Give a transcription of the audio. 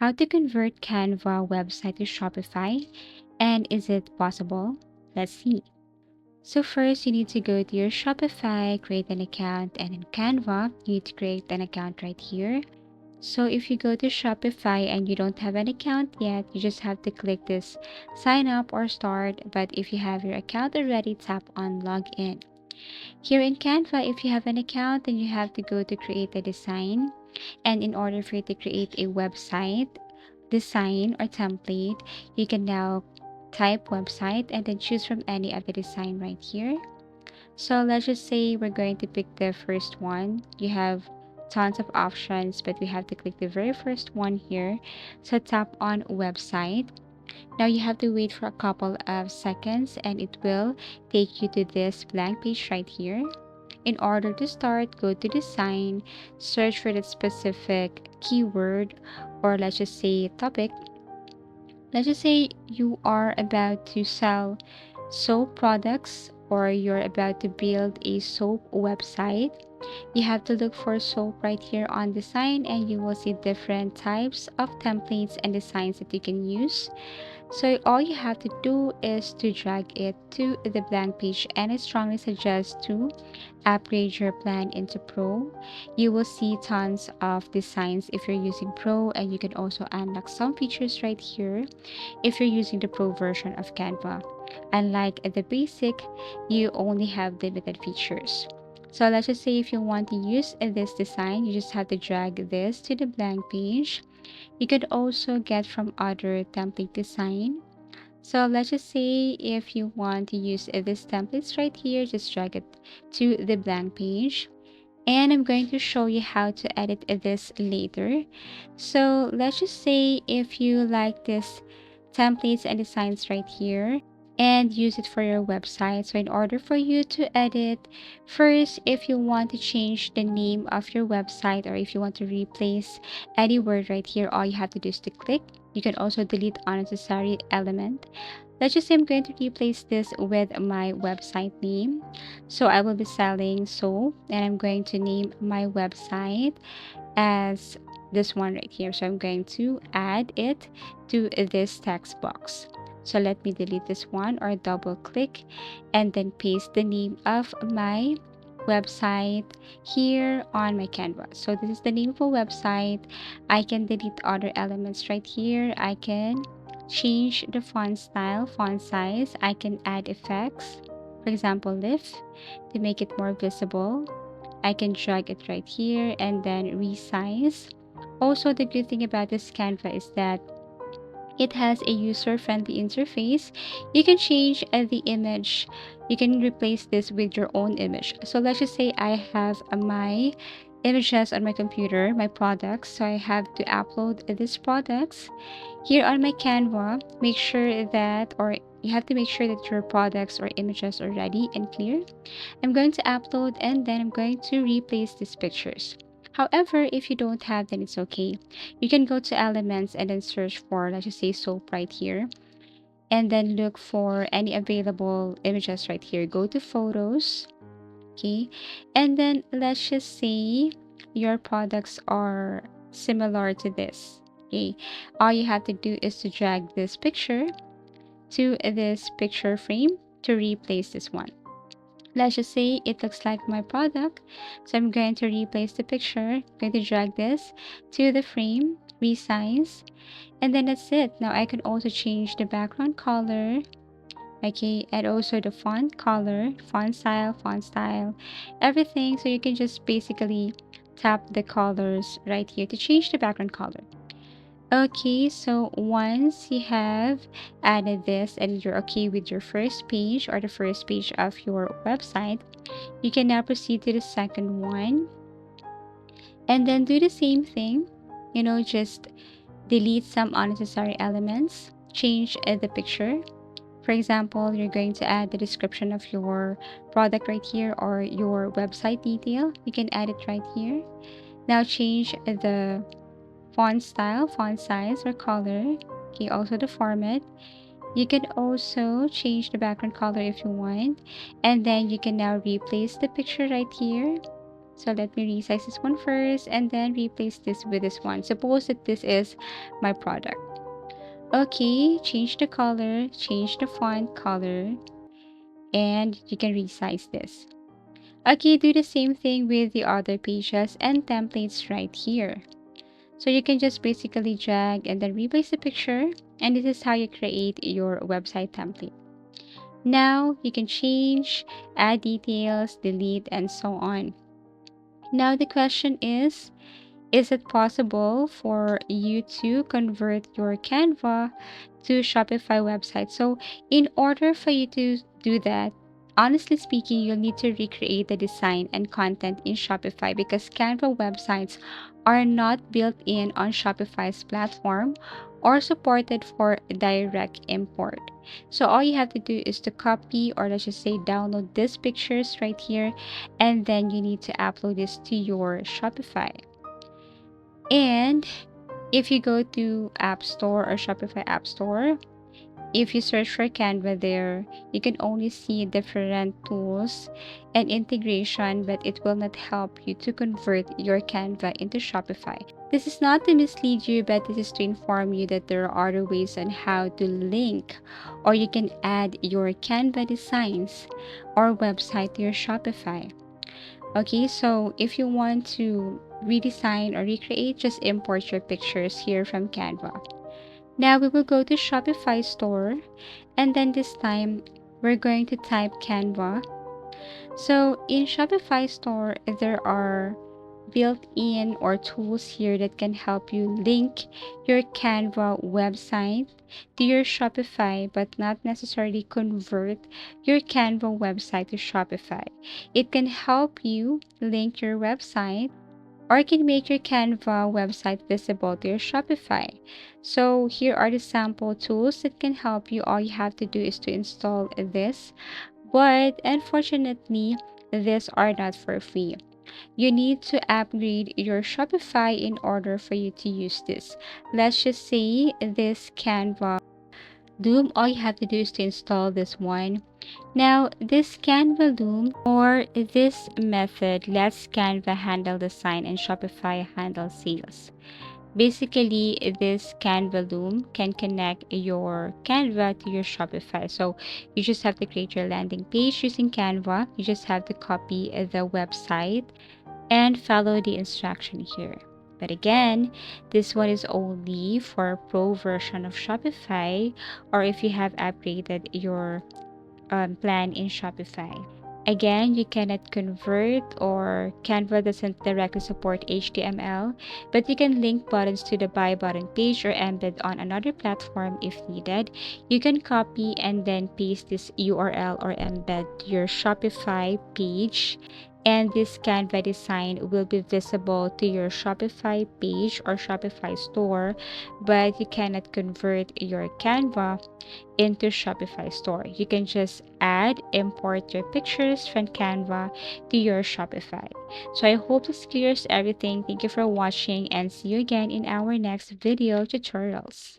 How to convert Canva website to Shopify, and is it possible? Let's see. So first, you need to go to your Shopify, create an account, and in Canva, you need to create an account right here. So if you go to Shopify and you don't have an account yet, you just have to click this sign up or start. But if you have your account already, tap on login. Here in Canva, if you have an account, then you have to go to create a design. And in order for you to create a website design or template, you can now type website and then choose from any of the design right here. So let's just say we're going to pick the first one. You have tons of options, but we have to click the very first one here. So tap on website. Now you have to wait for a couple of seconds and it will take you to this blank page right here. In order to start, go to design, search for that specific keyword, or let's just say topic. Let's just say you are about to sell soap products or you're about to build a soap website. You have to look for soap right here on design and you will see different types of templates and designs that you can use. So all you have to do is to drag it to the blank page, and I strongly suggest to upgrade your plan into Pro. You will see tons of designs if you're using Pro, and you can also unlock some features right here if you're using the Pro version of Canva. Unlike the basic, you only have limited features. So let's just say if you want to use this design, you just have to drag this to the blank page. You could also get from other template design. So let's just say if you want to use this templates right here, just drag it to the blank page. And I'm going to show you how to edit this later. So let's just say if you like this templates and designs right here and use it for your website. So in order for you to edit, first, if you want to change the name of your website or if you want to replace any word right here, all you have to do is to click. You can also delete unnecessary element. Let's just say I'm going to replace this with my website name. So I will be selling soap and I'm going to name my website as this one right here. So I'm going to add it to this text box. So let me delete this one or double click and then paste the name of my website here on my canvas. So this is the name of a website. I can delete other elements right here. I can change the font style, font size. I can add effects, for example, lift to make it more visible. I can drag it right here and then resize. Also, the good thing about this Canva is that it has a user-friendly interface. You can change the image. You can replace this with your own image. So let's just say I have my images on my computer, my products. So I have to upload these products here on my Canva. Make sure that, or you have to make sure that your products or images are ready and clear. I'm going to upload and then I'm going to replace these pictures. However, if you don't have, then it's okay. You can go to elements and then search for, let's just say, soap right here. And then look for any available images right here. Go to photos. Okay. And then let's just say your products are similar to this. Okay. All you have to do is to drag this picture to this picture frame to replace this one. Let's just say it looks like my product. So I'm going to replace the picture. I'm going to drag this to the frame, resize, and then that's it. Now I can also change the background color, okay, and also the font color, font style, everything. So you can just basically tap the colors right here to change the background color. Okay, so once you have added this and you're okay with your first page or the first page of your website, you can now proceed to the second one and then do the same thing. Just delete some unnecessary elements, change the picture. For example, you're going to add the description of your product right here or your website detail. You can add it right here. Now change the font style, font size, or color. Okay, also the format. You can also change the background color if you want. And then you can now replace the picture right here. So let me resize this one first and then replace this with this one. Suppose that this is my product. Okay, change the color, change the font color, and you can resize this. Okay, do the same thing with the other pages and templates right here. So you can just basically drag and then replace the picture, and this is how you create your website template. Now you can change, add details, delete, and so on. Now the question is it possible for you to convert your Canva to Shopify website? So in order for you to do that, honestly speaking, you'll need to recreate the design and content in Shopify because Canva websites are not built in on Shopify's platform or supported for direct import. So all you have to do is to copy, or let's just say download these pictures right here, and then you need to upload this to your Shopify. And if you go to App Store or Shopify App Store, if you search for Canva there, you can only see different tools and integration, but it will not help you to convert your Canva into Shopify. This is not to mislead you, but this is to inform you that there are other ways on how to link, or you can add your Canva designs or website to your Shopify. Okay, so if you want to redesign or recreate, just import your pictures here from Canva. Now we will go to Shopify store, and then this time we're going to type Canva. So in Shopify store, there are built-in or tools here that can help you link your Canva website to your Shopify, but not necessarily convert your Canva website to Shopify. It can help you link your website, or can make your Canva website visible to your Shopify. So here are the sample tools that can help you. All you have to do is to install this, but unfortunately, these are not for free. You need to upgrade your Shopify in order for you to use this. Let's just say this Canva Loom, all you have to do is to install this one. Now, this Canva Loom or this method lets Canva handle design and Shopify handle sales. Basically, this Canva Loom can connect your Canva to your Shopify. So you just have to create your landing page using Canva. You just have to copy the website and follow the instruction here. But again, this one is only for pro version of Shopify, or if you have upgraded your plan in Shopify. Again, you cannot convert, or Canva doesn't directly support HTML, but you can link buttons to the buy button page or embed on another platform if needed. You can copy and then paste this URL or embed to your Shopify page, and this Canva design will be visible to your Shopify page or Shopify store, but you cannot convert your Canva into Shopify store. You can just import your pictures from Canva to your Shopify. So I hope this clears everything. Thank you for watching, and see you again in our next video tutorials.